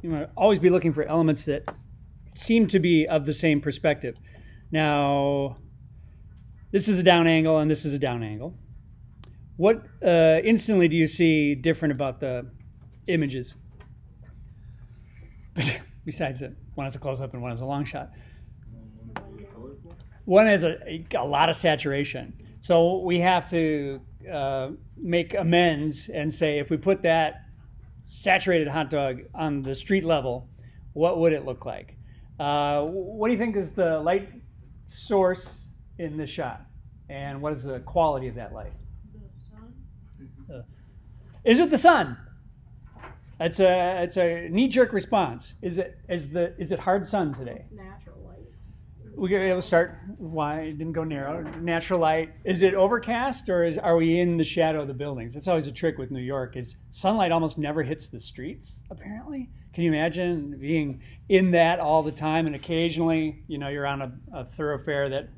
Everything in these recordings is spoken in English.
you want to always be looking for elements that seem to be of the same perspective. Now, this is a down angle and this is a down angle. What instantly do you see different about the images? Besides that, one has a close-up and one has a long shot. One has a lot of saturation. So we have to make amends and say, if we put that saturated hot dog on the street level, what would it look like? What do you think is the light source in this shot? And what is the quality of that light? The sun. Is it the sun? It's a knee-jerk response. Is it hard sun today? It's natural light. We'll start. Why it didn't go narrow? Natural light. Is it overcast or are we in the shadow of the buildings? That's always a trick with New York. Is sunlight almost never hits the streets? Apparently, can you imagine being in that all the time? And occasionally, you know, you're on a thoroughfare that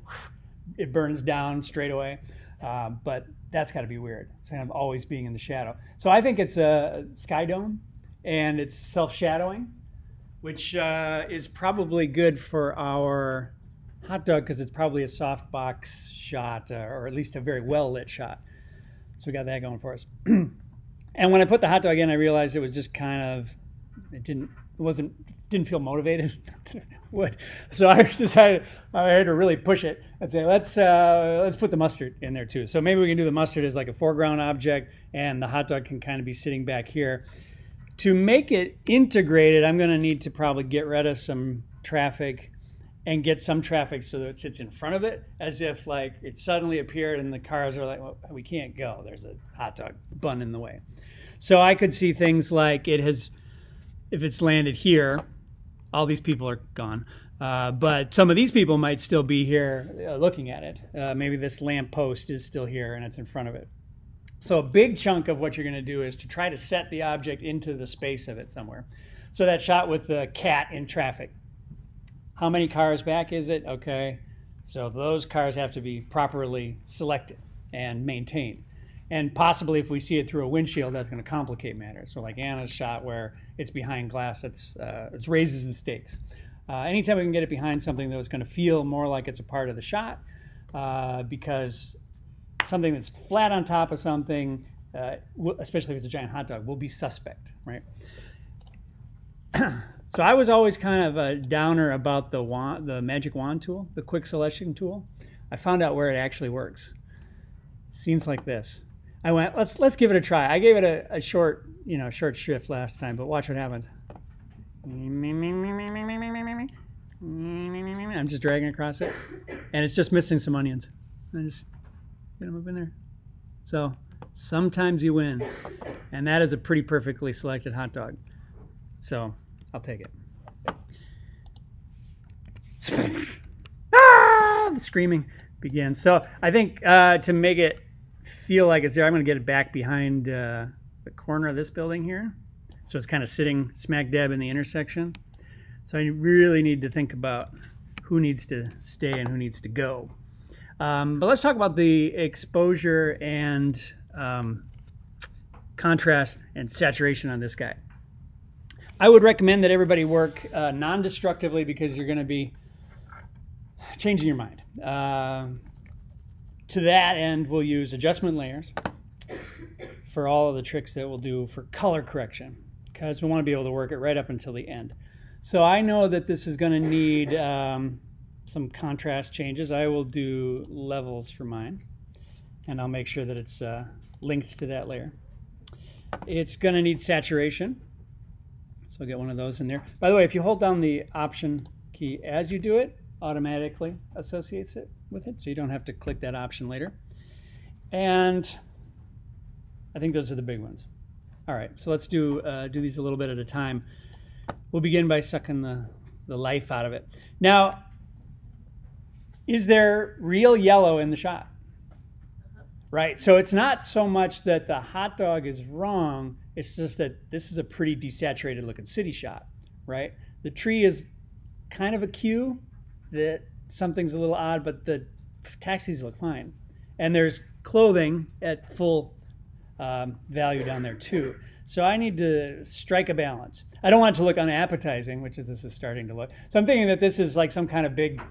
it burns down straight away. But that's got to be weird. It's kind of always being in the shadow. So I think it's a sky dome, and it's self-shadowing, which is probably good for our hot dog because it's probably a softbox shot, or at least a very well-lit shot. So we got that going for us. And when I put the hot dog in, I realized it was just kind of, didn't feel motivated. So I decided I had to really push it and say, let's put the mustard in there too. So maybe we can do the mustard as like a foreground object, and the hot dog can kind of be sitting back here. To make it integrated, I'm going to need to probably get rid of some traffic and get some traffic so that it sits in front of it, as if like it suddenly appeared and the cars are like, well, we can't go. There's a hot dog bun in the way. So I could see things like if it's landed here, all these people are gone. But some of these people might still be here looking at it. Maybe this lamp post is still here and it's in front of it. So a big chunk of what you're going to do is to try to set the object into the space of it somewhere. So that shot with the cat in traffic. How many cars back is it? Okay. So those cars have to be properly selected and maintained. And possibly if we see it through a windshield, that's going to complicate matters. So like Anna's shot where it's behind glass, it raises the stakes. Anytime we can get it behind something that's going to feel more like it's a part of the shot, because something that's flat on top of something, especially if it's a giant hot dog, will be suspect, right? So I was always kind of a downer about the magic wand tool, the quick selection tool. I found out where it actually works. Scenes like this. I went, let's give it a try. I gave it a short shift last time, but watch what happens. I'm just dragging across it, and it's just missing some onions. I just get them up in there. So sometimes you win, and that is a pretty perfectly selected hot dog. So I'll take it. The screaming begins. So I think to make it feel like it's there, I'm going to get it back behind the corner of this building here. So it's kind of sitting smack dab in the intersection. So I really need to think about who needs to stay and who needs to go. But let's talk about the exposure and contrast and saturation on this guy. I would recommend that everybody work non-destructively because you're going to be changing your mind. To that end, we'll use adjustment layers for all of the tricks that we'll do for color correction, because we want to be able to work it right up until the end. So I know that this is going to need some contrast changes. I will do levels for mine, and I'll make sure that it's linked to that layer. It's going to need saturation, so I'll get one of those in there. By the way, if you hold down the Option key as you do it, automatically associates it with it, so you don't have to click that option later. And I think those are the big ones. All right, so let's do these a little bit at a time. We'll begin by sucking the life out of it. Now, is there real yellow in the shot? Right, so it's not so much that the hot dog is wrong, it's just that this is a pretty desaturated looking city shot, right? The tree is kind of a cue that something's a little odd, but the taxis look fine. And there's clothing at full value down there too. So I need to strike a balance. I don't want it to look unappetizing, which is this is starting to look. So I'm thinking that this is like some kind of big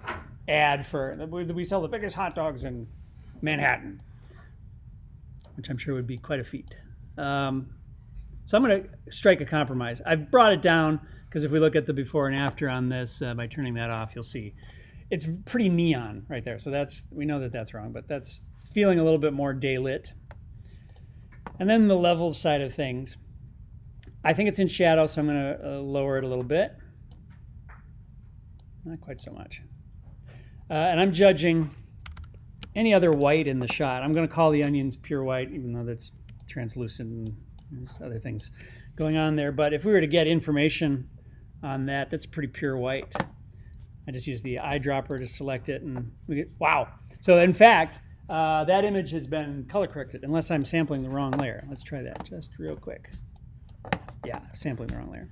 ad for, we sell the biggest hot dogs in Manhattan, which I'm sure would be quite a feat. So I'm going to strike a compromise. I've brought it down because if we look at the before and after on this, by turning that off, you'll see it's pretty neon right there. So we know that that's wrong, but that's feeling a little bit more daylit. And then the levels side of things. I think it's in shadow, so I'm going to lower it a little bit. Not quite so much. And I'm judging any other white in the shot. I'm going to call the onions pure white, even though that's translucent and there's other things going on there. But if we were to get information on that, that's pretty pure white. I just use the eyedropper to select it, and we get, wow. So in fact, that image has been color corrected, unless I'm sampling the wrong layer. Let's try that just real quick. Yeah, sampling the wrong layer.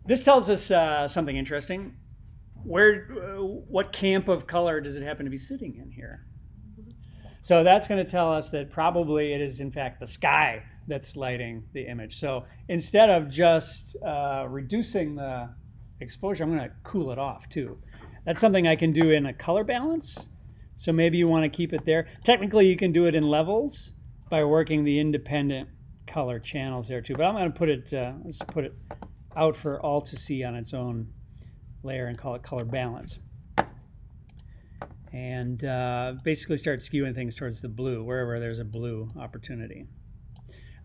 This tells us something interesting. What camp of color does it happen to be sitting in here? So that's going to tell us that probably it is in fact the sky that's lighting the image. So instead of just reducing the exposure, I'm going to cool it off too. That's something I can do in a color balance. So maybe you want to keep it there. Technically, you can do it in levels by working the independent color channels there too. But I'm going to put it, let's put it out for all to see on its own layer and call it color balance. And basically start skewing things towards the blue, wherever there's a blue opportunity.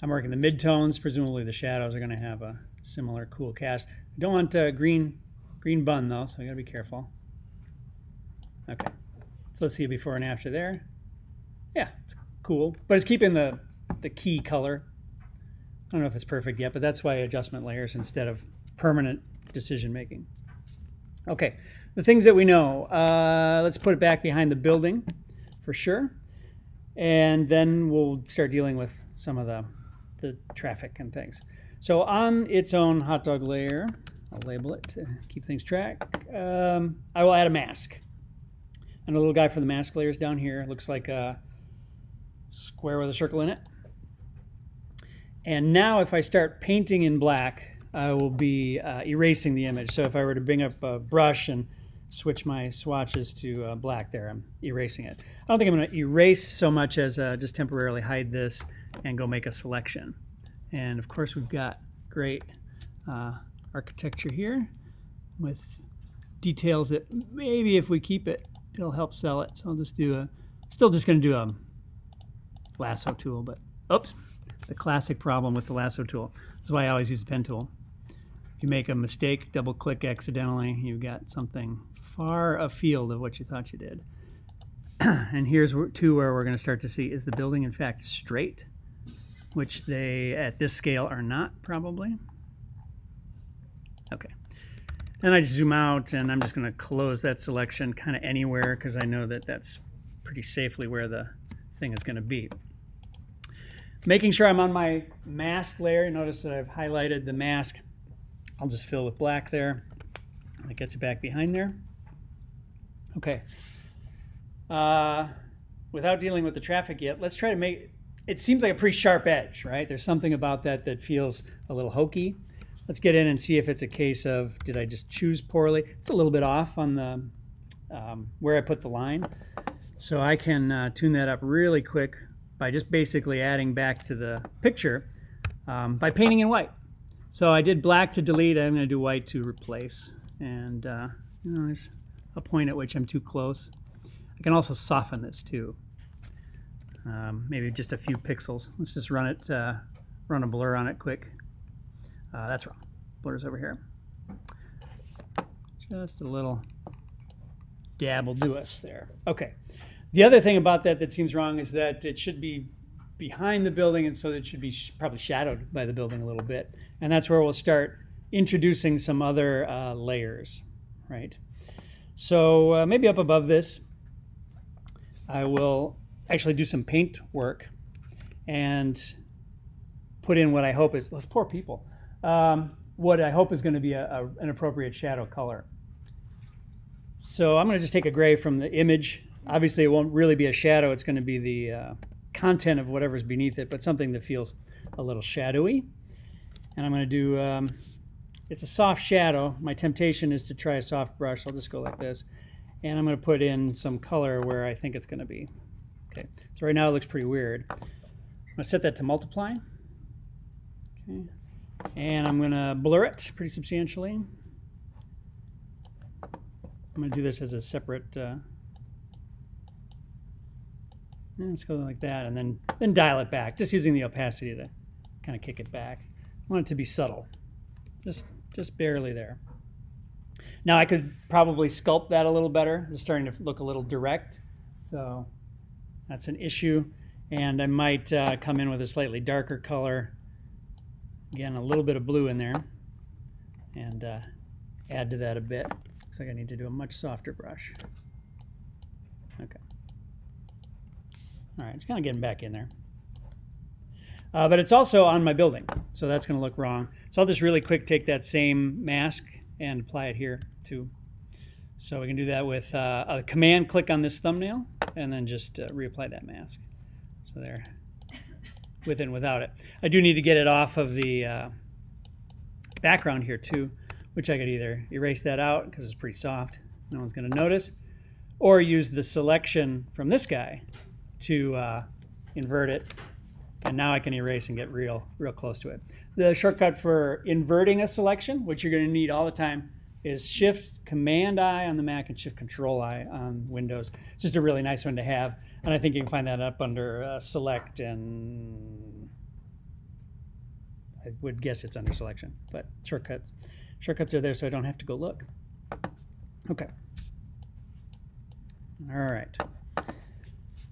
I'm working the midtones. Presumably the shadows are going to have a similar cool cast. I don't want green bun though, so I got to be careful. Okay, so let's see a before and after there. Yeah, it's cool, but it's keeping the key color. I don't know if it's perfect yet, but that's why adjustment layers instead of permanent decision making. Okay, the things that we know. Let's put it back behind the building for sure. And then we'll start dealing with some of the traffic and things. So on its own hot dog layer, I'll label it to keep things track. I will add a mask. And a little guy for the mask layers down here. It looks like a square with a circle in it. And now if I start painting in black, I will be erasing the image. So if I were to bring up a brush and switch my swatches to black there, I'm erasing it. I don't think I'm going to erase so much as just temporarily hide this and go make a selection. And of course we've got great architecture here with details that maybe if we keep it, it'll help sell it. So I'll just do still just going to do a lasso tool, but oops, the classic problem with the lasso tool. This is why I always use the pen tool. If you make a mistake, double click accidentally, you've got something far afield of what you thought you did. And here's where we're going to start to see, is the building in fact straight? Which they, at this scale, are not probably. Okay. Then I just zoom out and I'm just going to close that selection kind of anywhere because I know that that's pretty safely where the thing is going to be. Making sure I'm on my mask layer. Notice that I've highlighted the mask. I'll just fill with black there. That gets it back behind there. Okay. Without dealing with the traffic yet, let's try to make, it seems like a pretty sharp edge, right? There's something about that that feels a little hokey. Let's get in and see if it's a case of, did I just choose poorly? It's a little bit off on the, where I put the line. So I can tune that up really quick by just basically adding back to the picture by painting in white. So I did black to delete, I'm gonna do white to replace. And you know, there's a point at which I'm too close. I can also soften this too. Maybe just a few pixels. Let's just run it, run a blur on it quick. That's wrong. Blur's over here. Just a little dab will do us there. Okay. The other thing about that that seems wrong is that it should be behind the building, and so it should be probably shadowed by the building a little bit. And that's where we'll start introducing some other layers, right? So maybe up above this, I will actually do some paint work and put in what I hope is, those poor people, what I hope is going to be an appropriate shadow color. So I'm going to just take a gray from the image. Obviously, it won't really be a shadow. It's going to be the content of whatever's beneath it, but something that feels a little shadowy. And I'm going to do, it's a soft shadow. My temptation is to try a soft brush. I'll just go like this. And I'm going to put in some color where I think it's going to be. Okay, so right now it looks pretty weird. I'm going to set that to multiply. Okay, and I'm going to blur it pretty substantially. I'm going to do this as a separate, let's go like that, and then dial it back, just using the opacity to kind of kick it back. I want it to be subtle, just barely there. Now I could probably sculpt that a little better. It's starting to look a little direct, so that's an issue. And I might come in with a slightly darker color. Again, a little bit of blue in there, and add to that a bit. Looks like I need to do a much softer brush. Okay. All right, it's kind of getting back in there. But it's also on my building, so that's going to look wrong. So I'll just really quick take that same mask and apply it here too. So we can do that with a command click on this thumbnail and then just reapply that mask. So there, with and without it. I do need to get it off of the background here too, which I could either erase that out because it's pretty soft, no one's going to notice, or use the selection from this guy to invert it. And now I can erase and get real close to it. The shortcut for inverting a selection, which you're going to need all the time, is Shift Command I on the Mac and Shift Control I on Windows. It's just a really nice one to have, and I think you can find that up under Select, and I would guess it's under Selection. But shortcuts are there, so I don't have to go look. Okay. All right.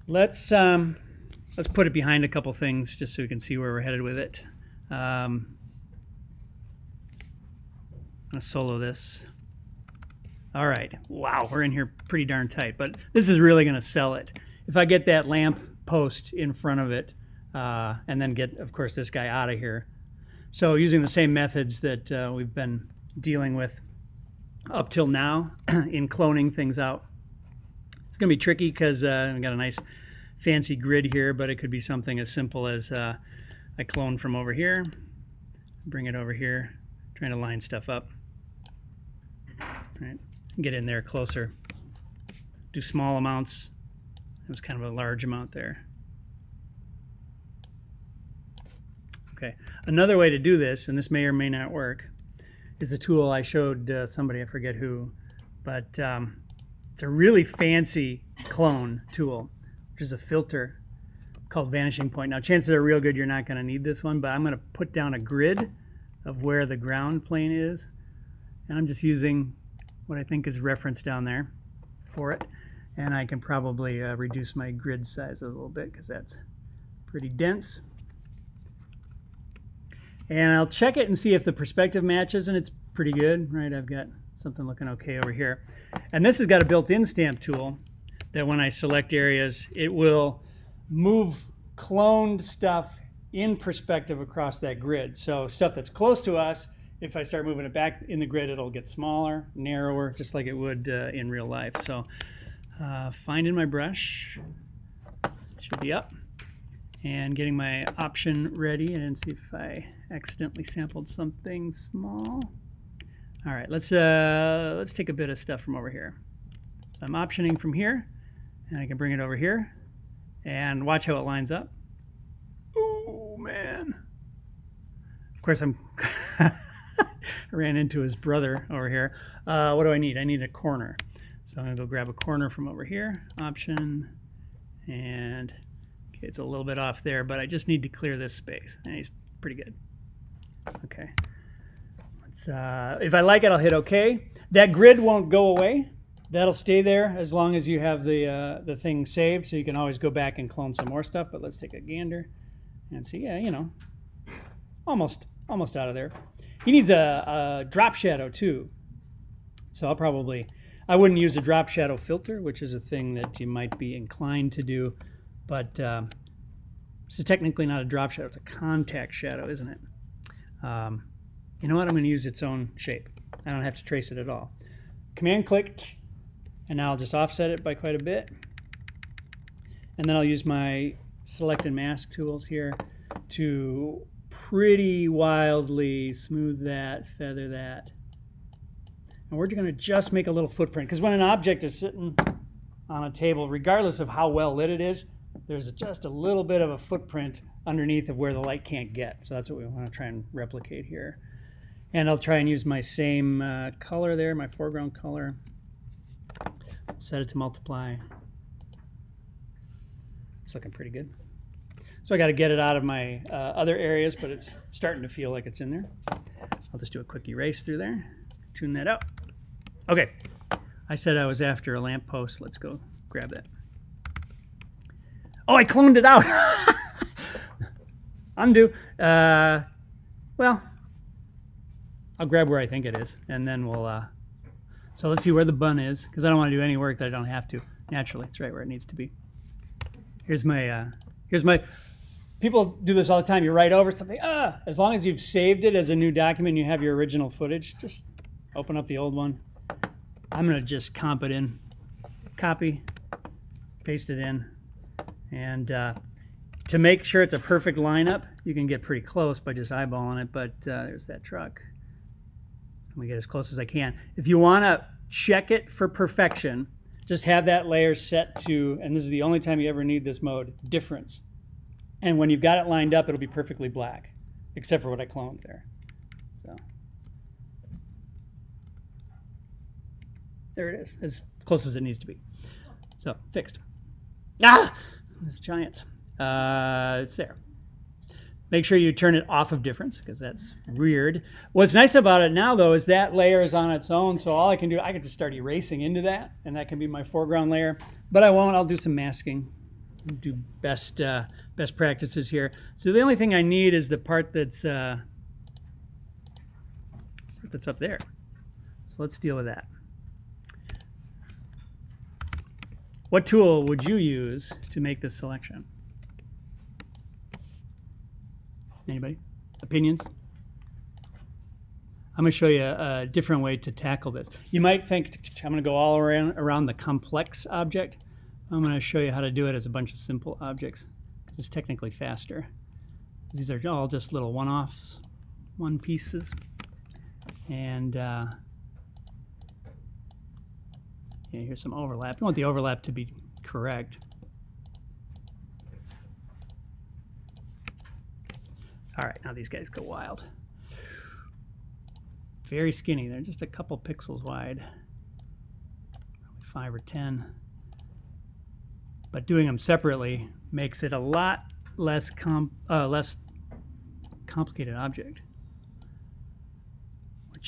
Let's put it behind a couple things just so we can see where we're headed with it. I'm going to solo this. All right. Wow, we're in here pretty darn tight, but this is really going to sell it. If I get that lamp post in front of it and then get, of course, this guy out of here. So using the same methods that we've been dealing with up till now in cloning things out. It's going to be tricky because I've got a nice fancy grid here, but it could be something as simple as I clone from over here, bring it over here, trying to line stuff up. All right, get in there closer. Do small amounts. It was kind of a large amount there. Okay, another way to do this, and this may or may not work, is a tool I showed somebody, I forget who, but it's a really fancy clone tool, which is a filter called Vanishing Point. Now, chances are real good you're not going to need this one, but I'm going to put down a grid of where the ground plane is, and I'm just using what I think is reference down there for it, and I can probably reduce my grid size a little bit because that's pretty dense. And I'll check it and see if the perspective matches, and it's pretty good, right? I've got something looking okay over here. And this has got a built-in stamp tool that when I select areas, it will move cloned stuff in perspective across that grid. So stuff that's close to us, if I start moving it back in the grid, it'll get smaller, narrower, just like it would in real life. So finding my brush, should be up, and getting my option ready, and see if I accidentally sampled something small. All right, let's take a bit of stuff from over here. So I'm optioning from here, and I can bring it over here, and watch how it lines up. Oh man! Of course, I ran into his brother over here. What do I need? I need a corner. So I'm gonna go grab a corner from over here, option, and okay, it's a little bit off there, but I just need to clear this space, and he's pretty good. Okay. If I like it, I'll hit OK. That grid won't go away. That'll stay there as long as you have the thing saved, so you can always go back and clone some more stuff. But let's take a gander and see. Yeah, you know, almost out of there. He needs a drop shadow too. So I wouldn't use a drop shadow filter, which is a thing that you might be inclined to do. But this is technically not a drop shadow. It's a contact shadow, isn't it? You know what? I'm going to use its own shape. I don't have to trace it at all. Command click, and now I'll just offset it by quite a bit. And then I'll use my select and mask tools here to pretty wildly smooth that, feather that. And we're going to just make a little footprint, because when an object is sitting on a table, regardless of how well lit it is, there's just a little bit of a footprint underneath of where the light can't get. So that's what we want to try and replicate here. And I'll try and use my same color there, my foreground color. Set it to multiply. It's looking pretty good. So I got to get it out of my other areas, but it's starting to feel like it's in there. I'll just do a quick erase through there, tune that up. Okay, I said I was after a lamppost. Let's go grab that. Oh, I cloned it out. Undo. Well, I'll grab where I think it is, and then we'll, so let's see where the bun is, because I don't want to do any work that I don't have to. Naturally, it's right where it needs to be. Here's my, people do this all the time. You write over something, as long as you've saved it as a new document and you have your original footage, just open up the old one. I'm going to just comp it in, copy, paste it in, and to make sure it's a perfect lineup, you can get pretty close by just eyeballing it, but there's that truck. So I'm going to get as close as I can. If you want to check it for perfection, just have that layer set to, and this is the only time you ever need this mode, difference. And when you've got it lined up, it'll be perfectly black, except for what I cloned there. So there it is, as close as it needs to be. So fixed. Ah, it's giants. It's there. Make sure you turn it off of difference, because that's weird. What's nice about it now, though, is that layer is on its own, so all I can do, I can just start erasing into that, and that can be my foreground layer. But I won't. I'll do some masking. Do best practices here. So the only thing I need is the part that's up there. So let's deal with that. What tool would you use to make this selection? Anybody? Opinions? I'm going to show you a different way to tackle this. You might think I'm going to go all around the complex object. I'm going to show you how to do it as a bunch of simple objects, because it's technically faster. These are all just little one-offs, one pieces. And yeah, here's some overlap. You want the overlap to be correct. All right, now these guys go wild. Very skinny. They're just a couple pixels wide, probably 5 or 10. But doing them separately makes it a lot less complicated object.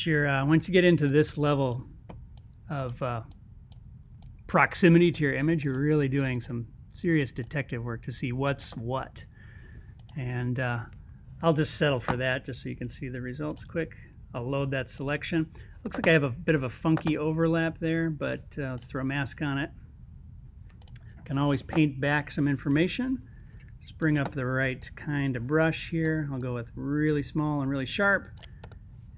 Once you get into this level of proximity to your image, you're really doing some serious detective work to see what's what. And I'll just settle for that just so you can see the results quick. I'll load that selection. Looks like I have a bit of a funky overlap there, but let's throw a mask on it. Can always paint back some information. Just bring up the right kind of brush here. I'll go with really small and really sharp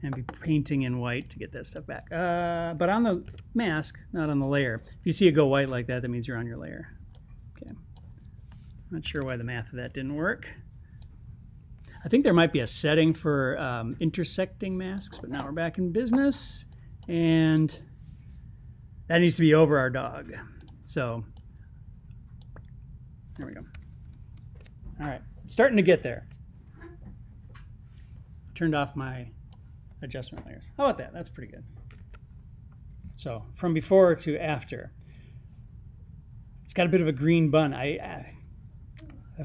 and be painting in white to get that stuff back. But on the mask, not on the layer. If you see it go white like that, that means you're on your layer. Okay. Not sure why the math of that didn't work. I think there might be a setting for intersecting masks, but now we're back in business, and that needs to be over our dog. So there we go. All right, it's starting to get there. Turned off my adjustment layers. How about that? That's pretty good. So from before to after. It's got a bit of a green bun. I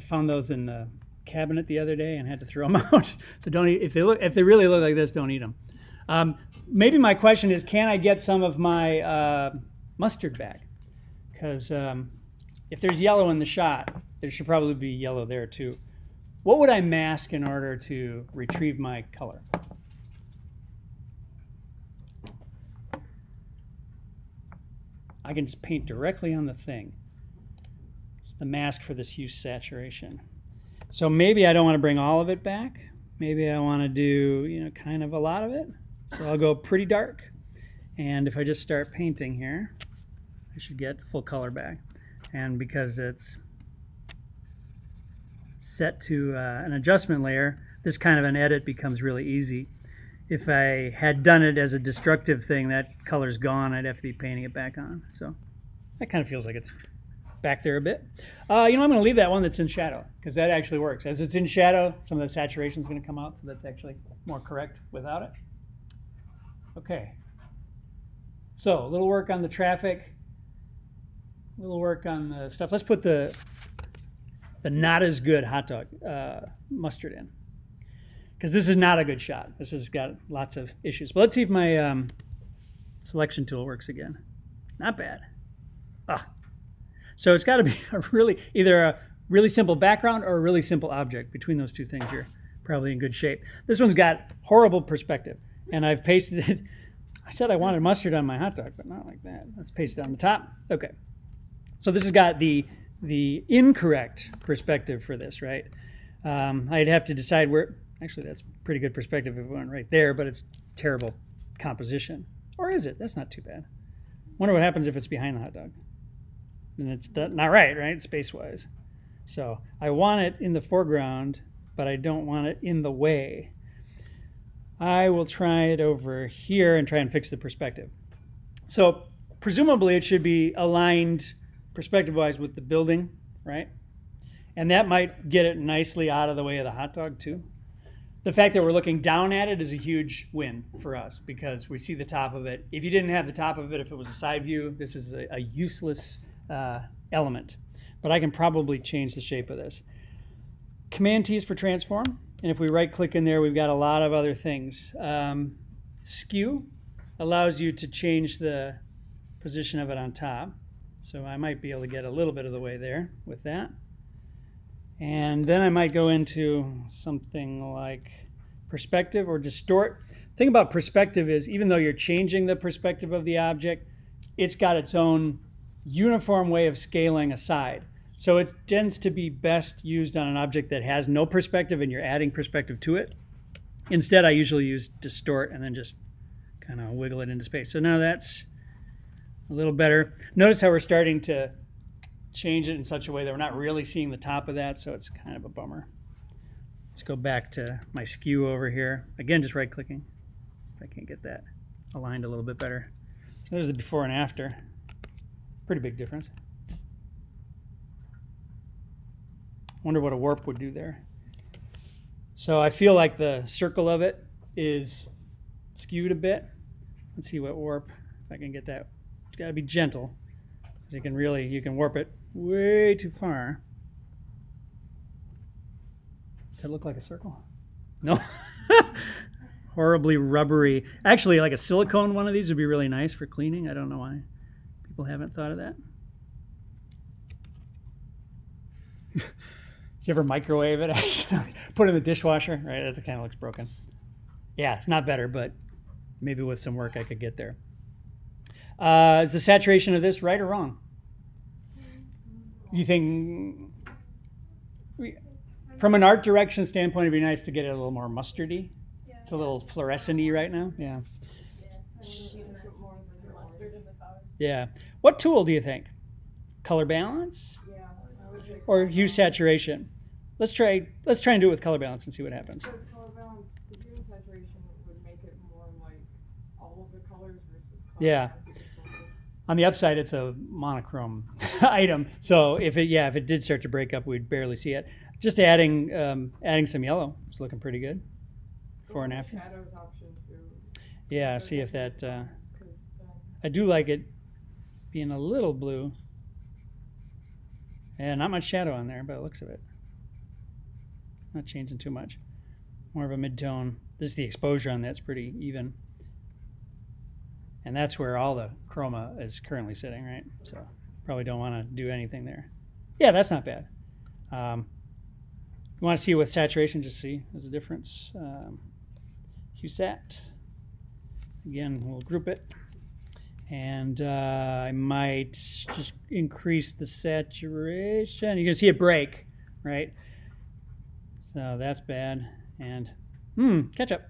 found those in the cabinet the other day and had to throw them out. So don't eat, if they really look like this, don't eat them. Maybe my question is, can I get some of my mustard back? Because if there's yellow in the shot, there should probably be yellow there too. What would I mask in order to retrieve my color? I can just paint directly on the thing. It's the mask for this hue saturation. So maybe I don't want to bring all of it back. Maybe I want to do, kind of a lot of it. So I'll go pretty dark. And if I just start painting here, I should get full color back. And because it's set to an adjustment layer, this kind of an edit becomes really easy. If I had done it as a destructive thing, that color's gone. I'd have to be painting it back on. So that kind of feels like it's back there a bit. I'm going to leave that one that's in shadow because that actually works. As it's in shadow, some of the saturation is going to come out, so that's actually more correct without it. Okay. So a little work on the traffic, a little work on the stuff. Let's put the not as good hot dog mustard in, because this is not a good shot. This has got lots of issues. But let's see if my selection tool works again. Not bad. So it's got to be either a really simple background or a really simple object. Between those two things, you're probably in good shape. This one's got horrible perspective, and I've pasted it. I said I wanted mustard on my hot dog, but not like that. Let's paste it on the top. Okay. So this has got the incorrect perspective for this, right? I'd have to decide where. Actually, that's pretty good perspective if it went right there, but it's terrible composition. Or is it? That's not too bad. Wonder what happens if it's behind the hot dog. And it's not right, space-wise. So I want it in the foreground, but I don't want it in the way. I will try it over here and try and fix the perspective. So presumably it should be aligned perspective-wise with the building, right? And that might get it nicely out of the way of the hot dog too. The fact that we're looking down at it is a huge win for us because we see the top of it. If you didn't have the top of it, if it was a side view, this is a useless element. But I can probably change the shape of this. Command T is for transform. And if we right click in there, we've got a lot of other things. Skew allows you to change the position of it on top. So I might be able to get a little bit of the way there with that. And then I might go into something like perspective or distort. The thing about perspective is even though you're changing the perspective of the object, it's got its own uniform way of scaling a side. So it tends to be best used on an object that has no perspective and you're adding perspective to it. Instead, I usually use distort and then just kind of wiggle it into space. So now that's a little better. Notice how we're starting to change it in such a way that we're not really seeing the top of that, so it's kind of a bummer. Let's go back to my skew over here. Again, just right-clicking, if I can't get that aligned a little bit better. So there's the before and after. Pretty big difference. Wonder what a warp would do there. So I feel like the circle of it is skewed a bit. Let's see what warp, if I can get that. It's got to be gentle. You can warp it way too far. Does that look like a circle? No. Horribly rubbery. Actually, like a silicone one of these would be really nice for cleaning. I don't know why people haven't thought of that. Did you ever microwave it? Put it in the dishwasher? Right, that kind of looks broken. Yeah, not better, but maybe with some work I could get there. Is the saturation of this right or wrong? You think, from an art direction standpoint, it'd be nice to get it a little more mustardy? Yeah. It's a little fluorescent-y right now. Yeah. Yeah. What tool do you think? Color balance? Yeah. Or hue saturation? Let's try and do it with color balance and see what happens. With color balance, the hue and saturation would make it more like all of the colors versus color. Yeah. On the upside, it's a monochrome item, so if it did start to break up, we'd barely see it. Just adding some yellow is looking pretty good. Before and after. Shadows option too. Yeah, see if that. I do like it being a little blue. Yeah, not much shadow on there, by the looks of it. Not changing too much. More of a mid-tone. This is the exposure on that's pretty even. And that's where all the chroma is currently sitting, right? So probably don't want to do anything there. Yeah, that's not bad. You want to see with saturation, just see there's a difference. Hue sat. Again, we'll group it. And I might just increase the saturation. You can see it break, right? So that's bad. And ketchup.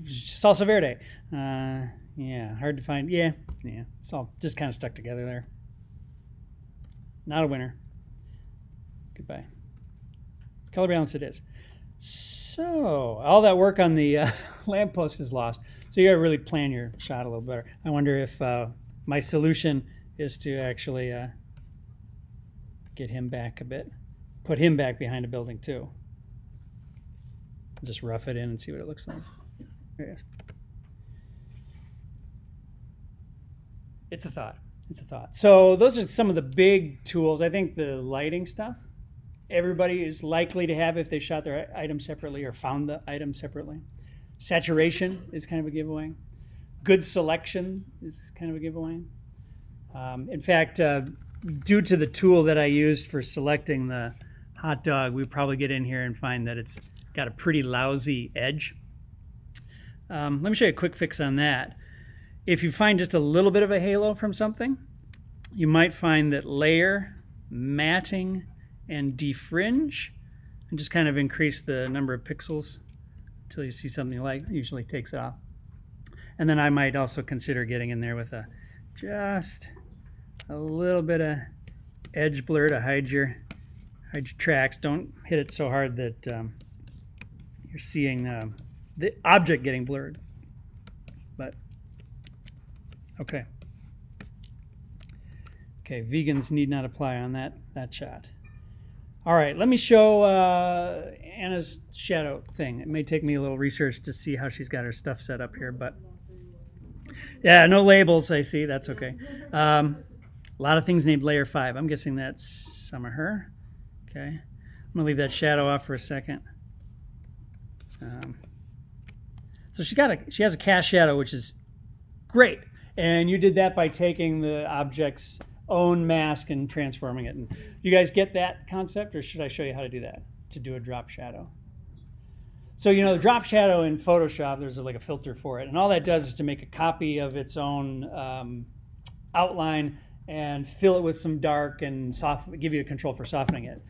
Salsa verde. Yeah, hard to find. Yeah, it's all just kind of stuck together there. Not a winner. Goodbye. Color balance it is. So all that work on the lamppost is lost. So you got to really plan your shot a little better. I wonder if my solution is to actually get him back a bit. Put him back behind a building too. Just rough it in and see what it looks like. There it is. It's a thought. It's a thought. So those are some of the big tools. I think the lighting stuff, everybody is likely to have if they shot their item separately or found the item separately. Saturation is kind of a giveaway. Good selection is kind of a giveaway. In fact, due to the tool that I used for selecting the hot dog, we probably get in here and find that it's got a pretty lousy edge. Let me show you a quick fix on that. If you find just a little bit of a halo from something, you might find that layer, matting, and defringe, and just kind of increase the number of pixels until you see something like, usually takes it off. And then I might also consider getting in there with just a little bit of edge blur to hide your tracks. Don't hit it so hard that you're seeing the object getting blurred. But okay. Okay, vegans need not apply on that shot. All right, let me show Anna's shadow thing. It may take me a little research to see how she's got her stuff set up here, but yeah, no labels, I see. That's okay. A lot of things named layer 5. I'm guessing that's some of her. Okay, I'm gonna leave that shadow off for a second. So she has a cast shadow, which is great. And you did that by taking the object's own mask and transforming it. And you guys get that concept, or should I show you how to do that, to do a drop shadow? So, you know, the drop shadow in Photoshop, there's like a filter for it. And all that does is to make a copy of its own outline and fill it with some dark and give you a control for softening it.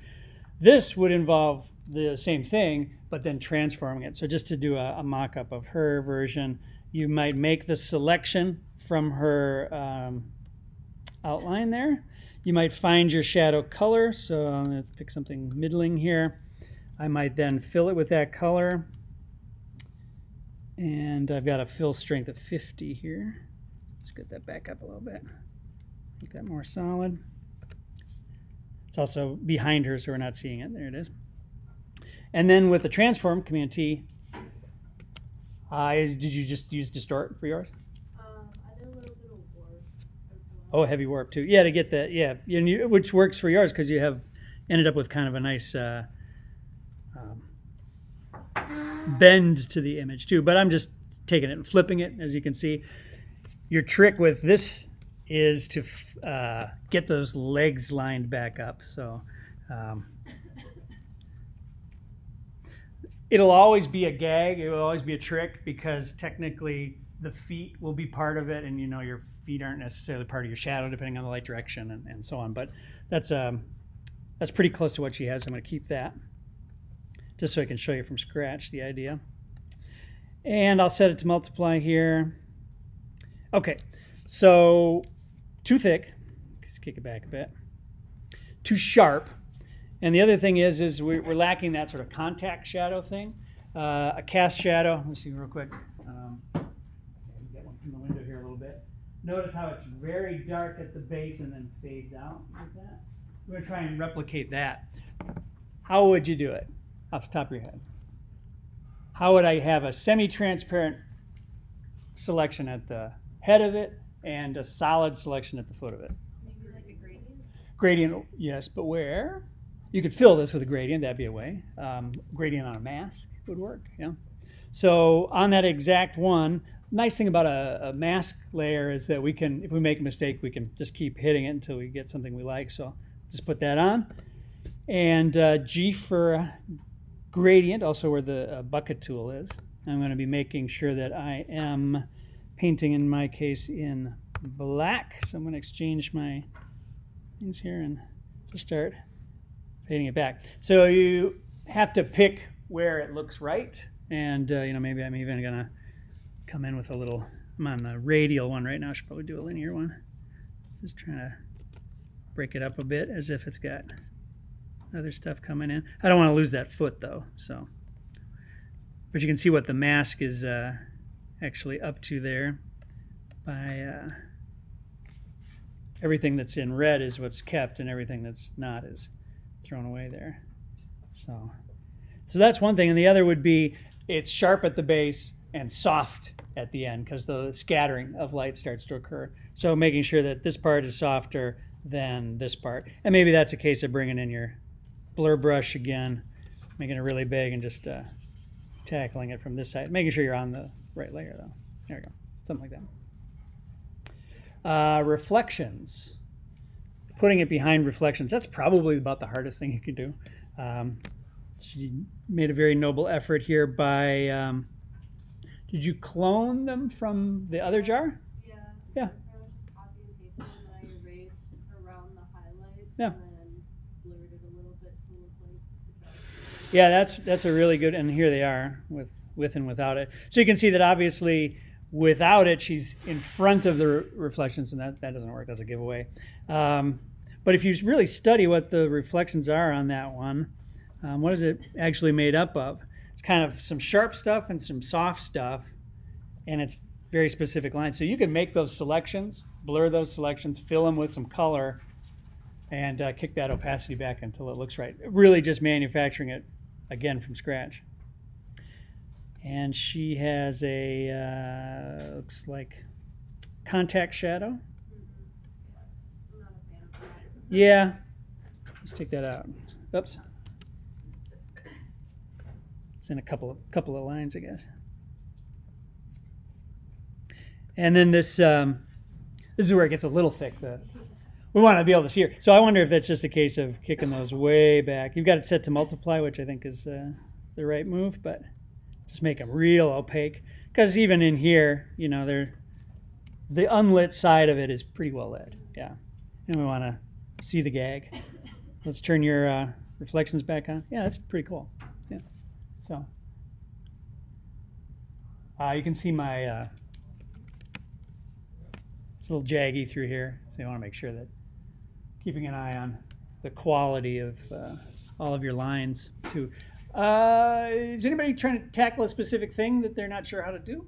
This would involve the same thing, but then transforming it. So just to do a mock-up of her version, you might make the selection from her outline there. You might find your shadow color. So I'm going to pick something middling here. I might then fill it with that color. And I've got a fill strength of 50 here. Let's get that back up a little bit. Make that more solid. It's also behind her, so we're not seeing it. There it is. And then with the transform, Command T, did you just use distort for yours? I did a little bit of warp as Oh, well. heavy warp too. Yeah, to get that. Yeah, which works for yours because you have ended up with kind of a nice bend to the image too. But I'm just taking it and flipping it, as you can see. Your trick with this is to get those legs lined back up. So it'll always be a gag. It will always be a trick because technically the feet will be part of it, and you know your feet aren't necessarily part of your shadow depending on the light direction and so on. But that's pretty close to what she has. I'm going to keep that just so I can show you from scratch the idea. And I'll set it to multiply here. Okay, so too thick. Let's kick it back a bit. Too sharp. And the other thing is we're lacking that sort of contact shadow thing. A cast shadow. Let's see real quick. Get one from the window here a little bit. Notice how it's very dark at the base and then fades out like that. We're going to try and replicate that. How would you do it off the top of your head? How would I have a semi-transparent selection at the head of it and a solid selection at the foot of it? Maybe like a gradient? Gradient, yes, but where? You could fill this with a gradient, that'd be a way. Gradient on a mask would work, yeah. So on that exact one, nice thing about a mask layer is that we can, if we make a mistake, we can just keep hitting it until we get something we like. So just put that on. And G for gradient, also where the bucket tool is. I'm going to be making sure that I am painting, in my case, in black. So I'm going to exchange my things here and just start fading it back. So you have to pick where it looks right. And, you know, maybe I'm even going to come in with a little, I'm on the radial one right now. I should probably do a linear one. Just trying to break it up a bit as if it's got other stuff coming in. I don't want to lose that foot though, so. But you can see what the mask is actually up to there by everything that's in red is what's kept and everything that's not is thrown away there. So that's one thing. And the other would be it's sharp at the base and soft at the end because the scattering of light starts to occur. So making sure that this part is softer than this part. And maybe that's a case of bringing in your blur brush again, making it really big and just tackling it from this side. Making sure you're on the right layer though. There we go. Something like that. Reflections. Putting it behind reflections. That's probably about the hardest thing you can do. She made a very noble effort here by, did you clone them from the other jar? Yeah. Yeah. I was just copy and pasting and then I erased around the highlights yeah. and then blurred it a little bit to look like the jar. Yeah, that's a really good, and here they are with and without it. So you can see that obviously without it, she's in front of the reflections, and that doesn't work as a giveaway. But if you really study what the reflections are on that one, what is it actually made up of? It's kind of some sharp stuff and some soft stuff, and it's very specific lines. So you can make those selections, blur those selections, fill them with some color, and kick that opacity back until it looks right. Really just manufacturing it, again, from scratch. And she has a, looks like, contact shadow. I'm not a fan of that. Yeah, let's take that out. Oops. It's in a couple of lines, I guess. And then this is where it gets a little thick. We want to be able to see her. So I wonder if that's just a case of kicking those way back. You've got it set to multiply, which I think is the right move, but just make them real opaque. Because even in here, you know, the unlit side of it is pretty well lit. Yeah. And we want to see the gag. Let's turn your reflections back on. Yeah, that's pretty cool. Yeah. So you can see my it's a little jaggy through here, so you want to make sure that keeping an eye on the quality of all of your lines too. Is anybody trying to tackle a specific thing that they're not sure how to do?